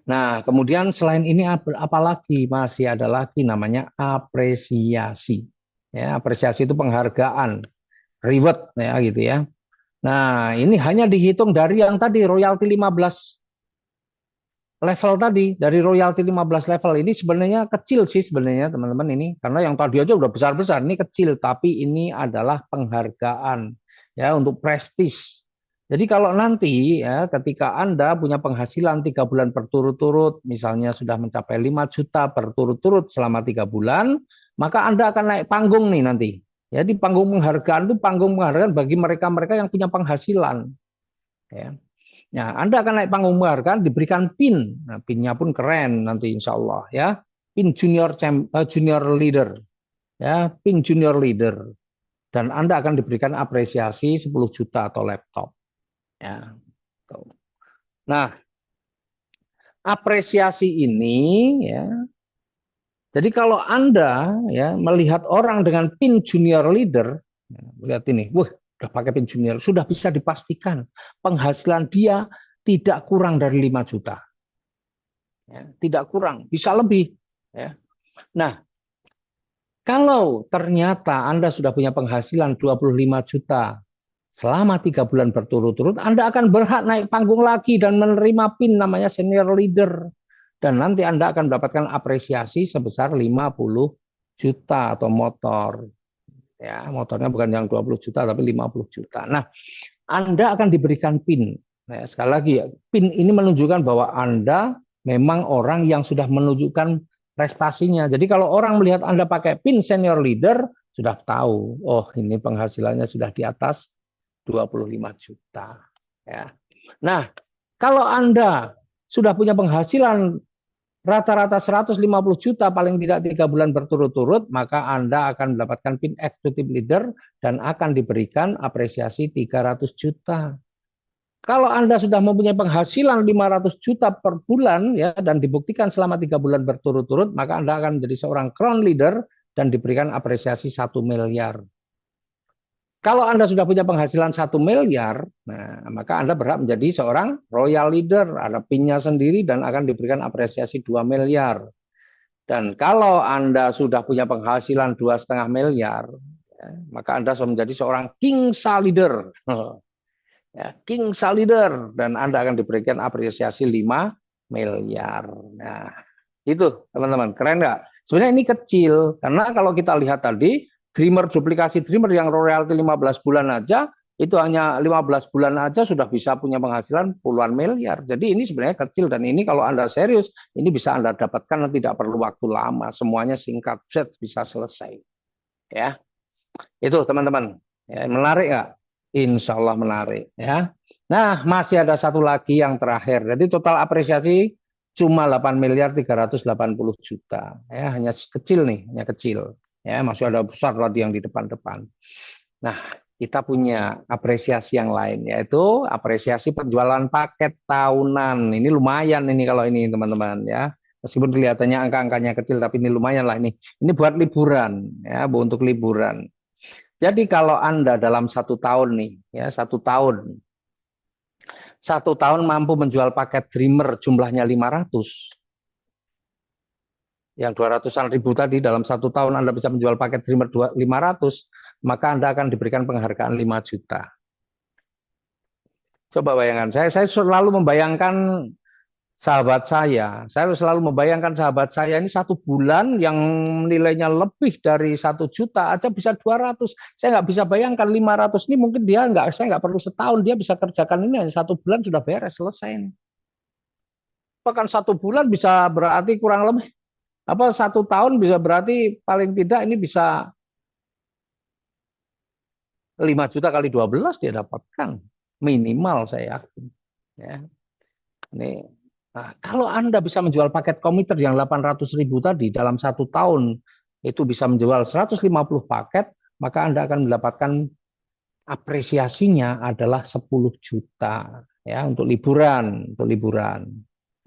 nah kemudian selain ini apalagi masih ada lagi namanya apresiasi, ya apresiasi itu penghargaan, reward, ya gitu ya. Nah, ini hanya dihitung dari yang tadi royalti 15 level tadi, dari royalti 15 level ini sebenarnya kecil sih sebenarnya teman-teman ini, karena yang tadi aja udah besar-besar, ini kecil, tapi ini adalah penghargaan ya untuk prestis. Jadi kalau nanti ya ketika Anda punya penghasilan 3 bulan berturut-turut, misalnya sudah mencapai 5 juta berturut-turut selama 3 bulan, maka Anda akan naik panggung nih nanti. Ya di panggung penghargaan itu panggung penghargaan bagi mereka-mereka yang punya penghasilan. Ya. Nah, Anda akan naik panggung penghargaan diberikan pin. Nah, pinnya pun keren nanti insya Allah ya. Pin junior leader ya, pin junior leader, dan Anda akan diberikan apresiasi 10 juta atau laptop ya. Nah, apresiasi ini ya. Jadi kalau Anda ya melihat orang dengan pin junior leader, ya, lihat ini, wah, udah pakai pin junior, sudah bisa dipastikan penghasilan dia tidak kurang dari 5 juta. Ya, tidak kurang, bisa lebih. Ya. Nah, kalau ternyata Anda sudah punya penghasilan 25 juta selama 3 bulan berturut-turut, Anda akan berhak naik panggung lagi dan menerima pin namanya senior leader. Dan nanti Anda akan mendapatkan apresiasi sebesar 50 juta atau motor. Ya, motornya bukan yang 20 juta tapi 50 juta. Nah, Anda akan diberikan PIN. Nah, sekali lagi, PIN ini menunjukkan bahwa Anda memang orang yang sudah menunjukkan prestasinya. Jadi kalau orang melihat Anda pakai PIN senior leader, sudah tahu, oh ini penghasilannya sudah di atas 25 juta. Ya. Nah, kalau Anda sudah punya penghasilan rata-rata 150 juta paling tidak 3 bulan berturut-turut, maka Anda akan mendapatkan PIN executive leader dan akan diberikan apresiasi 300 juta. Kalau Anda sudah mempunyai penghasilan 500 juta per bulan ya dan dibuktikan selama 3 bulan berturut-turut, maka Anda akan menjadi seorang crown leader dan diberikan apresiasi 1 miliar. Kalau Anda sudah punya penghasilan 1 miliar, nah, maka Anda berhak menjadi seorang royal leader, ada pinnya sendiri dan akan diberikan apresiasi 2 miliar. Dan kalau Anda sudah punya penghasilan 2,5 miliar, ya, maka Anda sudah menjadi seorang king leader. Ya, king leader, dan Anda akan diberikan apresiasi 5 miliar. Nah, itu teman-teman, keren nggak? Sebenarnya ini kecil, karena kalau kita lihat tadi, dreamer, duplikasi dreamer yang royalti 15 bulan aja, itu hanya 15 bulan aja sudah bisa punya penghasilan puluhan miliar. Jadi ini sebenarnya kecil, dan ini kalau Anda serius, ini bisa Anda dapatkan dan tidak perlu waktu lama. Semuanya singkat, set bisa selesai. Ya, itu teman-teman. Ya, menarik nggak? Insya Allah menarik. Ya. Nah, masih ada satu lagi yang terakhir. Jadi total apresiasi cuma 8 miliar 380 juta. Ya, hanya kecil nih, hanya kecil. Ya, masih ada besar lagi yang di depan-depan. Nah, kita punya apresiasi yang lain, yaitu apresiasi penjualan paket tahunan. Ini lumayan ini kalau ini teman-teman ya. Meskipun kelihatannya angka-angkanya kecil, tapi ini lumayan lah ini. Ini buat liburan, ya, untuk liburan. Jadi kalau Anda dalam 1 tahun nih, ya 1 tahun mampu menjual paket Dreamer jumlahnya 500, yang 200-an ribu tadi, dalam 1 tahun Anda bisa menjual paket Dreamer 500, maka Anda akan diberikan penghargaan 5 juta. Coba bayangkan, saya selalu membayangkan saya selalu membayangkan sahabat saya ini 1 bulan yang nilainya lebih dari 1 juta aja bisa 200. Saya nggak bisa bayangkan 500 ini, mungkin saya nggak perlu setahun, dia bisa kerjakan ini hanya 1 bulan sudah beres, selesai. Bahkan 1 bulan bisa berarti kurang lebih, 1 tahun bisa berarti paling tidak ini bisa 5 juta kali 12 dia dapatkan. Minimal saya yakin. Ya. Ini, nah, kalau Anda bisa menjual paket komuter yang 800 ribu tadi dalam 1 tahun, itu bisa menjual 150 paket, maka Anda akan mendapatkan apresiasinya adalah 10 juta ya, untuk liburan.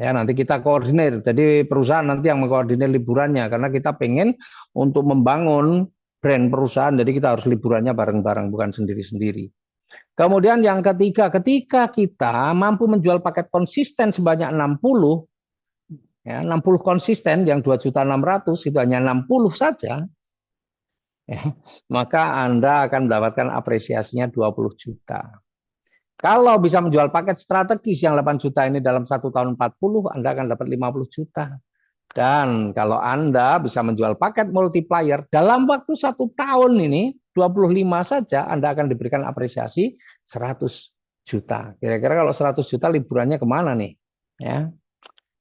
Ya, nanti kita koordinir. Jadi perusahaan nanti yang mengkoordinir liburannya, karena kita pengen untuk membangun brand perusahaan, jadi kita harus liburannya bareng-bareng, bukan sendiri-sendiri. Kemudian yang ketiga, ketika kita mampu menjual paket konsisten sebanyak 60, ya, 60 konsisten, yang 2.600.000 itu hanya 60 saja, ya, maka Anda akan mendapatkan apresiasinya 20 juta. Kalau bisa menjual paket strategis yang 8 juta ini dalam 1 tahun 40, Anda akan dapat 50 juta. Dan kalau Anda bisa menjual paket multiplier dalam waktu 1 tahun ini, 25 saja, Anda akan diberikan apresiasi 100 juta. Kira-kira kalau 100 juta liburannya kemana nih? Ya,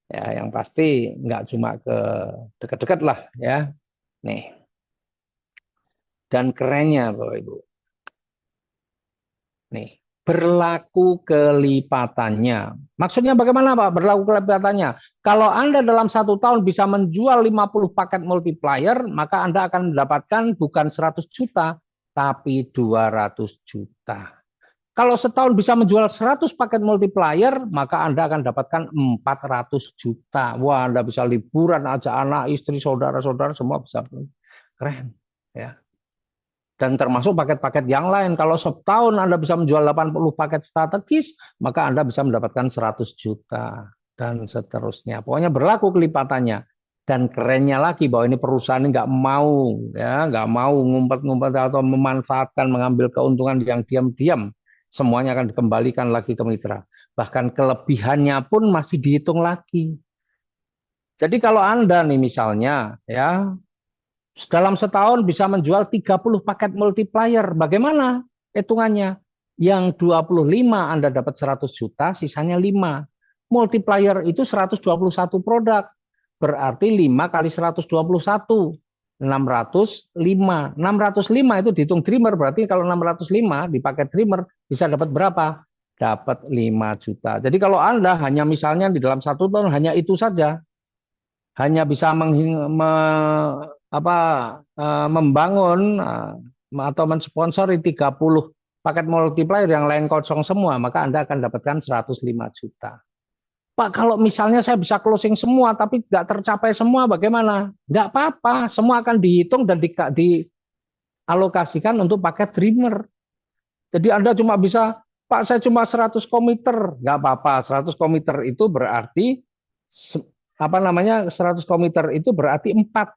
ya yang pasti nggak cuma ke dekat-dekat lah ya. Nih. Dan kerennya Bapak Ibu. Nih, berlaku kelipatannya. Maksudnya bagaimana Pak berlaku kelipatannya? Kalau Anda dalam 1 tahun bisa menjual 50 paket multiplier, maka Anda akan mendapatkan bukan 100 juta, tapi 200 juta. Kalau setahun bisa menjual 100 paket multiplier, maka Anda akan dapatkan 400 juta. Wah, Anda bisa liburan aja, anak, istri, saudara-saudara, semua bisa. Keren. Ya. Dan termasuk paket-paket yang lain. Kalau setahun Anda bisa menjual 80 paket strategis, maka Anda bisa mendapatkan 100 juta. Dan seterusnya. Pokoknya berlaku kelipatannya. Dan kerennya lagi bahwa ini perusahaan ini nggak mau, ya, nggak mau ngumpet-ngumpet atau memanfaatkan, mengambil keuntungan yang diam-diam. Semuanya akan dikembalikan lagi ke mitra. Bahkan kelebihannya pun masih dihitung lagi. Jadi kalau Anda nih misalnya, ya, dalam setahun bisa menjual 30 paket multiplier. Bagaimana hitungannya? Yang 25 Anda dapat 100 juta, sisanya 5. Multiplier itu 121 produk. Berarti 5 kali 121. 605. 605 itu dihitung Dreamer. Berarti kalau 605 di paket Dreamer bisa dapat berapa? Dapat 5 juta. Jadi kalau Anda hanya misalnya di dalam 1 tahun hanya itu saja, hanya bisa membangun atau mensponsori 30 paket multiplier yang lain kosong semua, maka Anda akan dapatkan 105 juta. Pak, kalau misalnya saya bisa closing semua tapi nggak tercapai semua, bagaimana? Nggak apa-apa, semua akan dihitung dan dialokasikan untuk paket Dreamer. Jadi Anda cuma bisa, Pak saya cuma 100 komiter, nggak apa-apa, 100 komiter itu berarti 100 komiter itu berarti 4.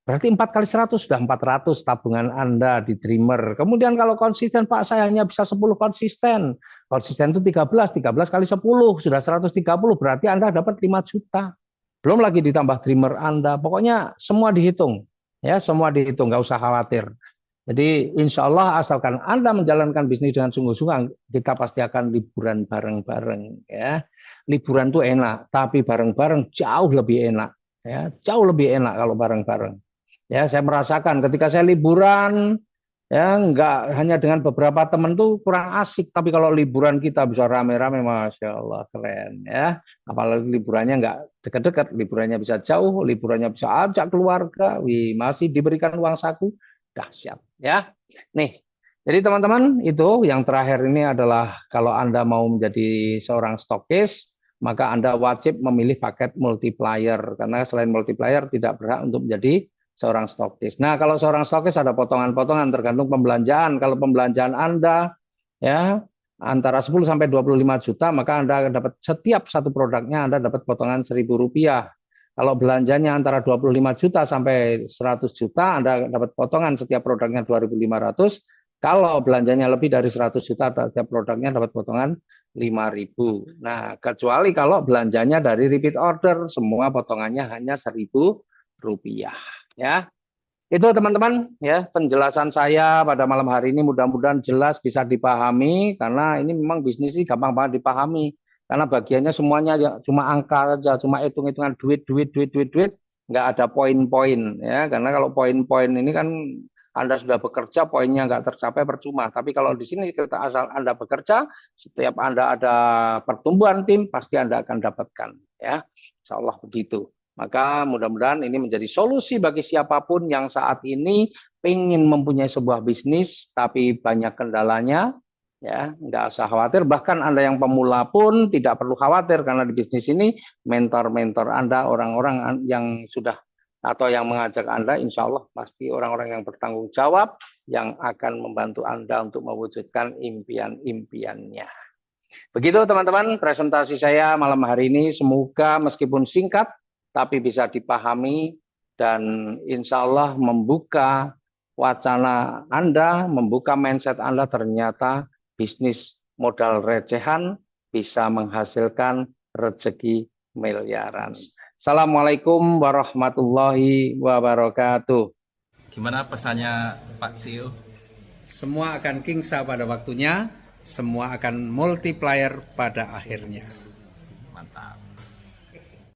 Berarti 4 kali 100 sudah 400 tabungan Anda di Dreamer. Kemudian kalau konsisten, Pak saya hanya bisa 10 konsisten. Konsisten itu 13 kali 10 sudah 130, berarti Anda dapat 5 juta. Belum lagi ditambah Dreamer Anda. Pokoknya semua dihitung. Ya, semua dihitung, nggak usah khawatir. Jadi insya Allah asalkan Anda menjalankan bisnis dengan sungguh-sungguh, kita pasti akan liburan bareng-bareng. Ya, liburan tuh enak, tapi bareng-bareng jauh lebih enak. Ya, jauh lebih enak kalau bareng-bareng. Ya, saya merasakan ketika saya liburan, ya nggak hanya dengan beberapa teman tuh kurang asik, tapi kalau liburan kita bisa rame-rame, masya Allah keren ya. Apalagi liburannya nggak dekat-dekat, liburannya bisa jauh, liburannya bisa ajak keluarga, wih, masih diberikan uang saku, dahsyat ya. Nih, jadi teman-teman itu yang terakhir ini adalah kalau Anda mau menjadi seorang stokis, maka Anda wajib memilih paket multiplier karena selain multiplier tidak berhak untuk menjadi seorang stokis. Nah, kalau seorang stokis ada potongan-potongan tergantung pembelanjaan. Kalau pembelanjaan Anda ya antara 10 sampai 25 juta, maka Anda akan dapat setiap satu produknya Anda dapat potongan Rp1.000. Kalau belanjanya antara 25 juta sampai 100 juta, Anda dapat potongan setiap produknya 2.500. Kalau belanjanya lebih dari 100 juta, setiap produknya dapat potongan 5.000. Nah, kecuali kalau belanjanya dari repeat order, semua potongannya hanya Rp1.000. Ya, itu teman-teman ya penjelasan saya pada malam hari ini mudah-mudahan jelas bisa dipahami karena ini memang bisnis ini gampang banget dipahami karena bagiannya semuanya ya, cuma angka saja, cuma hitung-hitungan duit, duit, duit, duit, duit, nggak ada poin-poin ya karena kalau poin-poin ini kan Anda sudah bekerja poinnya nggak tercapai percuma. Tapi kalau di sini kita asal Anda bekerja, setiap Anda ada pertumbuhan tim pasti Anda akan dapatkan ya. Insya Allah begitu. Maka mudah-mudahan ini menjadi solusi bagi siapapun yang saat ini ingin mempunyai sebuah bisnis tapi banyak kendalanya, ya nggak usah khawatir. Bahkan Anda yang pemula pun tidak perlu khawatir karena di bisnis ini mentor-mentor Anda, orang-orang yang sudah atau yang mengajak Anda, insya Allah pasti orang-orang yang bertanggung jawab yang akan membantu Anda untuk mewujudkan impian-impiannya. Begitu teman-teman presentasi saya malam hari ini. Semoga meskipun singkat, tapi bisa dipahami dan insya Allah membuka wacana Anda, membuka mindset Anda ternyata bisnis modal recehan bisa menghasilkan rezeki miliaran. Assalamualaikum warahmatullahi wabarakatuh. Gimana pesannya Pak CEO? Semua akan kingsa pada waktunya, semua akan multiplier pada akhirnya.